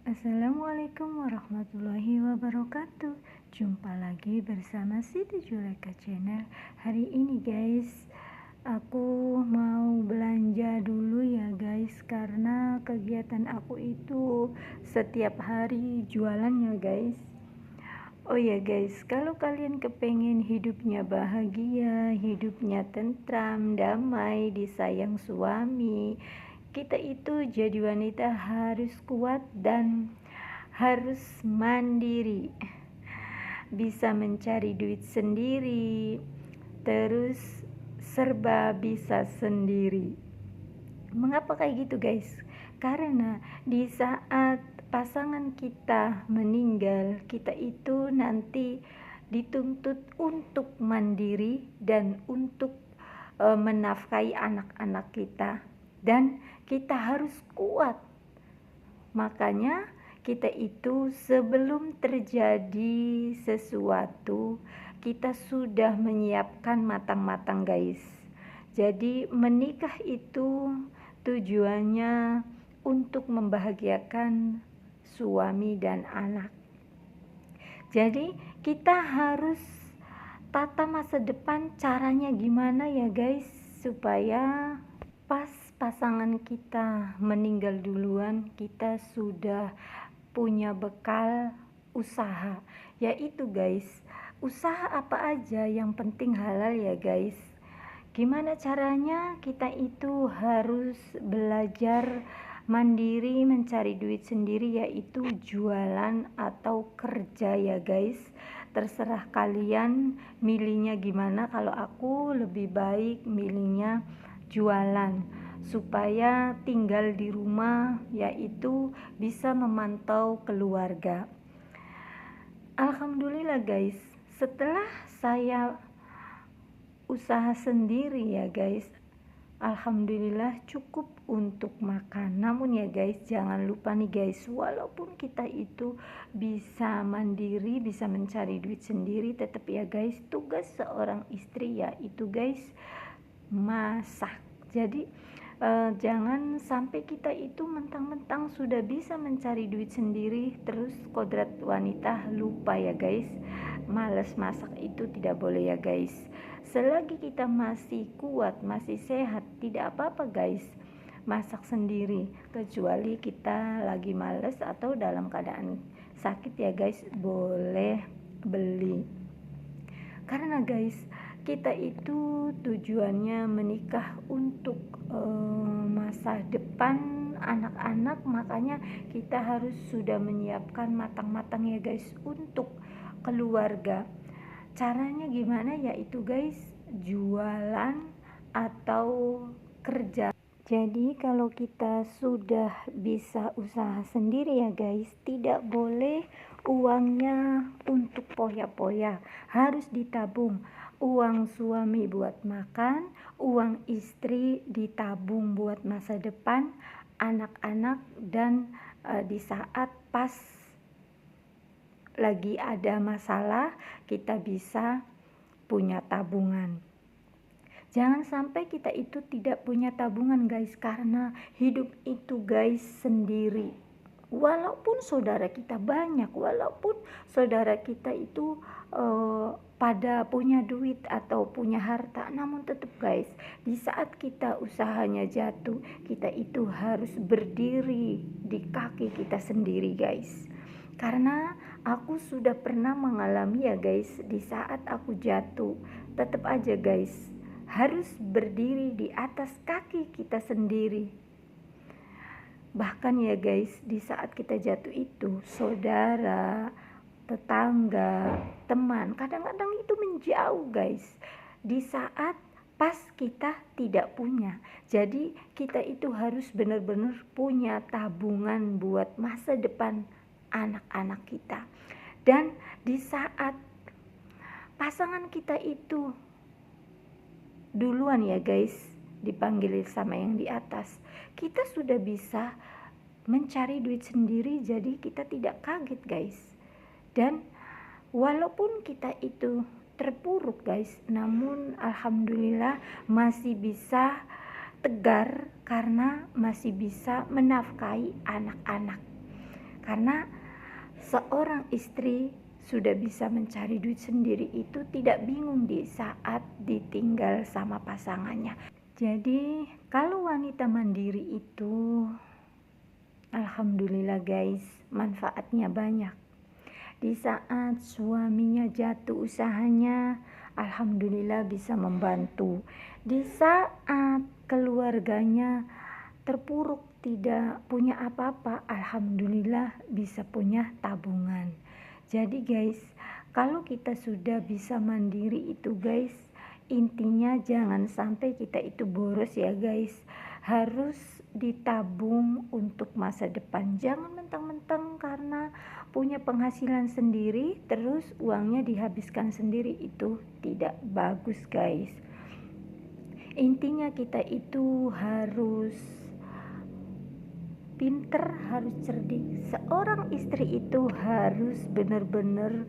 Assalamualaikum warahmatullahi wabarakatuh. Jumpa lagi bersama Siti Juleka Channel. Hari ini guys, aku mau belanja dulu ya guys, karena kegiatan aku itu setiap hari jualan ya guys. Oh ya guys, kalau kalian kepengen hidupnya bahagia, hidupnya tentram, damai, disayang suami, kita itu jadi wanita harus kuat dan harus mandiri, bisa mencari duit sendiri, terus serba bisa sendiri. Mengapa kayak gitu guys? Karena di saat pasangan kita meninggal, kita itu nanti dituntut untuk mandiri dan untuk menafkahi anak-anak kita, dan kita harus kuat. Makanya kita itu sebelum terjadi sesuatu, kita sudah menyiapkan matang-matang guys. Jadi menikah itu tujuannya untuk membahagiakan suami dan anak. Jadi kita harus tata masa depan, caranya gimana ya guys, supaya pas pasangan kita meninggal duluan, kita sudah punya bekal usaha. Yaitu guys, usaha apa aja yang penting halal ya guys. Gimana caranya? Kita itu harus belajar mandiri, mencari duit sendiri, yaitu jualan atau kerja ya guys. Terserah kalian milihnya gimana. Kalau aku lebih baik milihnya jualan, supaya tinggal di rumah, yaitu bisa memantau keluarga. Alhamdulillah guys, setelah saya usaha sendiri ya guys, alhamdulillah cukup untuk makan. Namun ya guys, jangan lupa nih guys, walaupun kita itu bisa mandiri, bisa mencari duit sendiri, tetap ya guys, tugas seorang istri yaitu guys masak. Jadi jangan sampai kita itu mentang-mentang sudah bisa mencari duit sendiri, terus kodrat wanita lupa ya guys. Males masak itu tidak boleh ya guys. Selagi kita masih kuat, masih sehat, tidak apa-apa guys masak sendiri. Kecuali kita lagi males atau dalam keadaan sakit ya guys, boleh beli. Karena guys, kita itu tujuannya menikah untuk masa depan anak-anak, makanya kita harus sudah menyiapkan matang-matang ya guys untuk keluarga. Caranya gimana? Yaitu guys, jualan atau kerja. Jadi kalau kita sudah bisa usaha sendiri ya guys, tidak boleh uangnya untuk poya-poya, harus ditabung. Uang suami buat makan, uang istri ditabung buat masa depan anak-anak, dan di saat pas lagi ada masalah kita bisa punya tabungan. Jangan sampai kita itu tidak punya tabungan guys, karena hidup itu guys sendiri. Walaupun saudara kita banyak, walaupun saudara kita itu pada punya duit atau punya harta, namun tetap guys, di saat kita usahanya jatuh, kita itu harus berdiri di kaki kita sendiri guys. Karena aku sudah pernah mengalami ya guys, di saat aku jatuh, tetap aja guys harus berdiri di atas kaki kita sendiri. Bahkan ya guys, di saat kita jatuh itu, saudara, tetangga, teman, kadang-kadang itu menjauh guys, di saat pas kita tidak punya. Jadi kita itu harus benar-benar punya tabungan buat masa depan anak-anak kita. Dan di saat pasangan kita itu duluan ya guys dipanggil sama yang di atas, kita sudah bisa mencari duit sendiri, jadi kita tidak kaget guys. Dan walaupun kita itu terpuruk guys, namun alhamdulillah masih bisa tegar karena masih bisa menafkahi anak-anak. Karena seorang istri sudah bisa mencari duit sendiri itu tidak bingung di saat ditinggal sama pasangannya. Jadi kalau wanita mandiri itu alhamdulillah guys, manfaatnya banyak. Di saat suaminya jatuh usahanya, alhamdulillah bisa membantu. Di saat keluarganya terpuruk, tidak punya apa-apa, alhamdulillah bisa punya tabungan. Jadi guys, kalau kita sudah bisa mandiri itu guys, intinya jangan sampai kita itu boros ya guys. Harus ditabung untuk masa depan. Jangan mentang-mentang karena punya penghasilan sendiri terus uangnya dihabiskan sendiri, itu tidak bagus guys. Intinya kita itu harus pinter, harus cerdik. Seorang istri itu harus benar-benar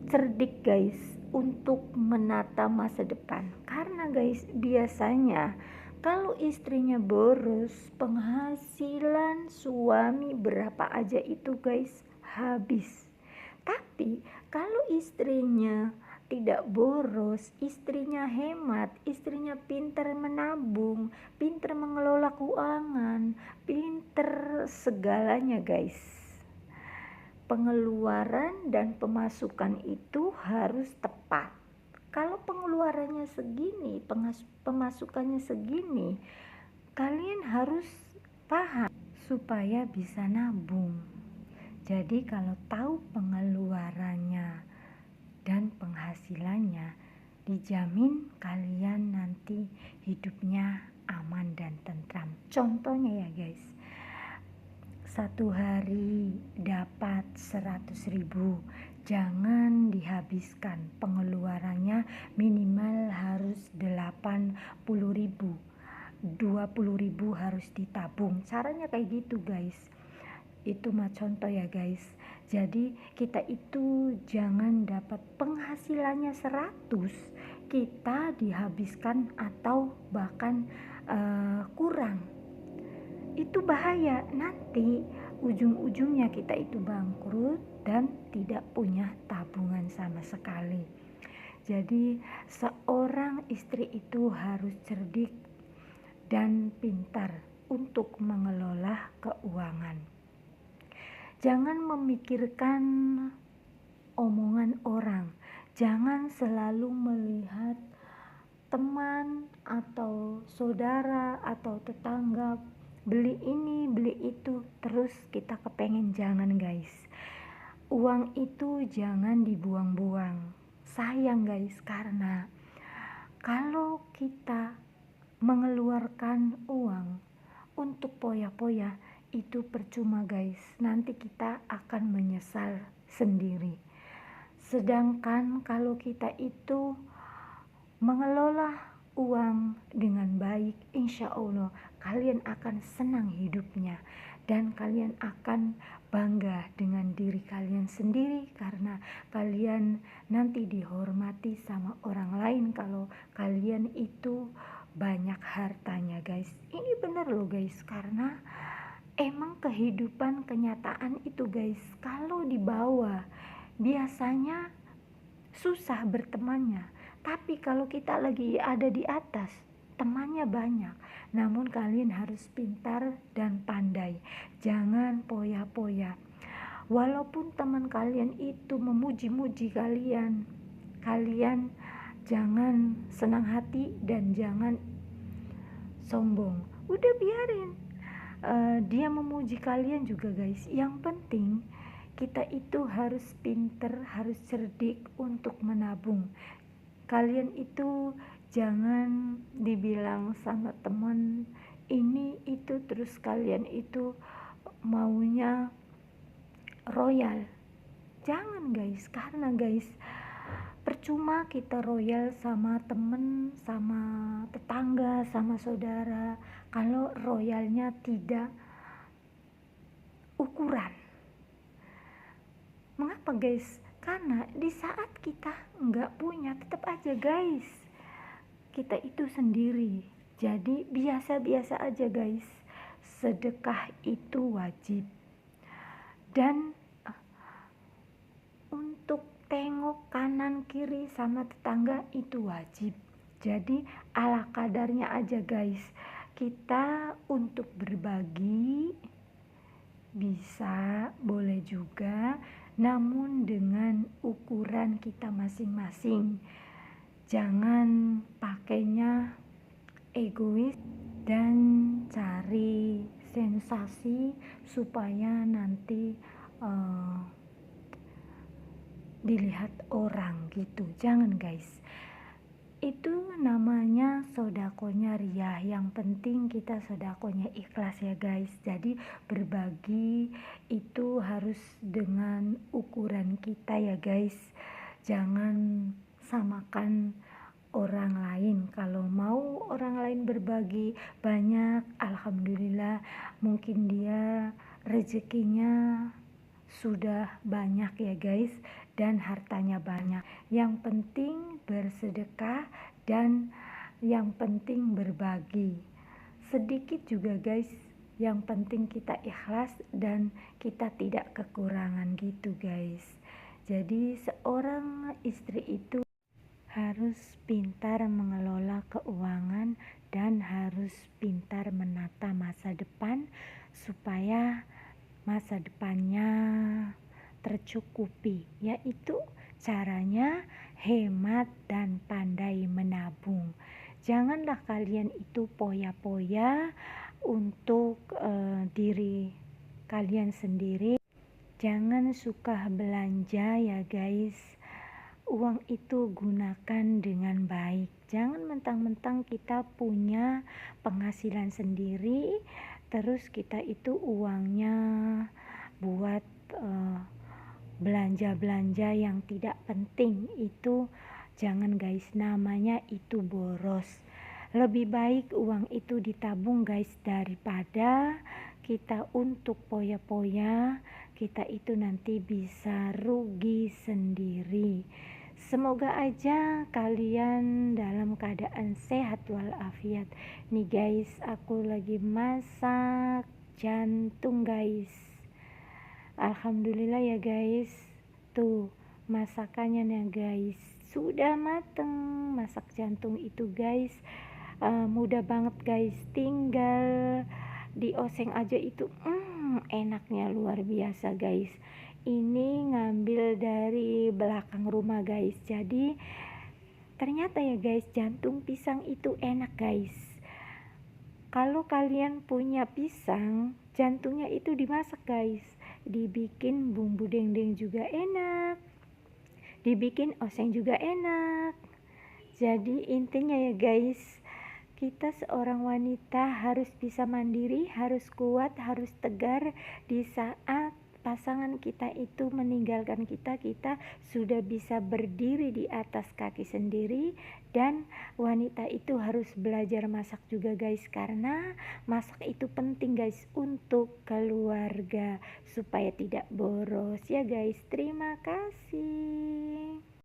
cerdik guys untuk menata masa depan. Karena guys, biasanya kalau istrinya boros, penghasilan suami berapa aja itu guys habis. Tapi kalau istrinya tidak boros, istrinya hemat, istrinya pintar menabung, pintar mengelola keuangan, pintar segalanya guys. Pengeluaran dan pemasukan itu harus tepat. Kalau pengeluarannya segini, pemasukannya segini, kalian harus paham supaya bisa nabung. Jadi kalau tahu pengeluarannya dan penghasilannya, dijamin kalian nanti hidupnya aman dan tentram. Contohnya ya guys, satu hari dapat 100.000, jangan dihabiskan, pengeluarannya minimal harus 80.000, 20.000 harus ditabung. Caranya kayak gitu guys. Itu mah contoh ya guys. Jadi kita itu jangan dapat penghasilannya 100 kita dihabiskan atau bahkan kurang. Itu bahaya, nanti ujung-ujungnya kita itu bangkrut dan tidak punya tabungan sama sekali. Jadi seorang istri itu harus cerdik dan pintar untuk mengelola keuangan. Jangan memikirkan omongan orang. Jangan selalu melihat teman atau saudara atau tetangga beli ini, beli itu, terus kita kepengen. Jangan guys. Uang itu jangan dibuang-buang. Sayang guys, karena kalau kita mengeluarkan uang untuk poya-poya, itu percuma guys, nanti kita akan menyesal sendiri. Sedangkan kalau kita itu mengelola uang dengan baik, insya Allah kalian akan senang hidupnya dan kalian akan bangga dengan diri kalian sendiri karena kalian nanti dihormati sama orang lain kalau kalian itu banyak hartanya guys. Ini bener loh guys, karena emang kehidupan kenyataan itu guys, kalau di bawah biasanya susah bertemannya, tapi kalau kita lagi ada di atas temannya banyak. Namun kalian harus pintar dan pandai, jangan poya-poya. Walaupun teman kalian itu memuji-muji kalian, kalian jangan senang hati dan jangan sombong. Udah biarin dia memuji kalian juga guys. Yang penting kita itu harus pinter, harus cerdik untuk menabung. Kalian itu jangan dibilang sama teman ini itu terus kalian itu maunya royal. Jangan guys, karena guys percuma kita royal sama temen, sama tetangga, sama saudara kalau royalnya tidak ukuran. Mengapa guys? Karena di saat kita nggak punya, tetap aja guys kita itu sendiri. Jadi biasa-biasa aja guys. Sedekah itu wajib. Dan untuk tengok kanan kiri sama tetangga itu wajib. Jadi ala kadarnya aja guys, kita untuk berbagi bisa, boleh juga, namun dengan ukuran kita masing-masing. Jangan pakainya egois dan cari sensasi supaya nanti dilihat orang gitu. Jangan guys, itu namanya sodakonya riyah. Yang penting kita sodakonya ikhlas ya guys. Jadi berbagi itu harus dengan ukuran kita ya guys. Jangan samakan orang lain. Kalau mau orang lain berbagi banyak, alhamdulillah, mungkin dia rezekinya sudah banyak ya guys, dan hartanya banyak. Yang penting bersedekah dan yang penting berbagi. Sedikit juga guys, yang penting kita ikhlas dan kita tidak kekurangan gitu guys. Jadi seorang istri itu harus pintar mengelola keuangan dan harus pintar menata masa depan supaya masa depannya tercukupi, yaitu caranya hemat dan pandai menabung. Janganlah kalian itu poya-poya untuk diri kalian sendiri. Jangan suka belanja ya guys. Uang itu gunakan dengan baik. Jangan mentang-mentang kita punya penghasilan sendiri, terus kita itu uangnya buat belanja-belanja yang tidak penting. Itu jangan guys, namanya itu boros. Lebih baik uang itu ditabung guys, daripada kita untuk poya-poya, kita itu nanti bisa rugi sendiri. Semoga aja kalian dalam keadaan sehat walafiat. Nih guys, aku lagi masak jantung guys. Alhamdulillah ya guys. Tuh masakannya nih guys, sudah mateng. Masak jantung itu guys mudah banget guys, tinggal dioseng aja itu enaknya luar biasa guys. Ini ngambil dari belakang rumah guys, jadi ternyata ya guys, jantung pisang itu enak guys. Kalau kalian punya pisang, jantungnya itu dimasak guys, dibikin bumbu dendeng juga enak, dibikin oseng juga enak. Jadi intinya ya guys, kita seorang wanita harus bisa mandiri, harus kuat, harus tegar. Di saat pasangan kita itu meninggalkan kita, kita sudah bisa berdiri di atas kaki sendiri. Dan wanita itu harus belajar masak juga guys, karena masak itu penting guys untuk keluarga supaya tidak boros ya guys. Terima kasih.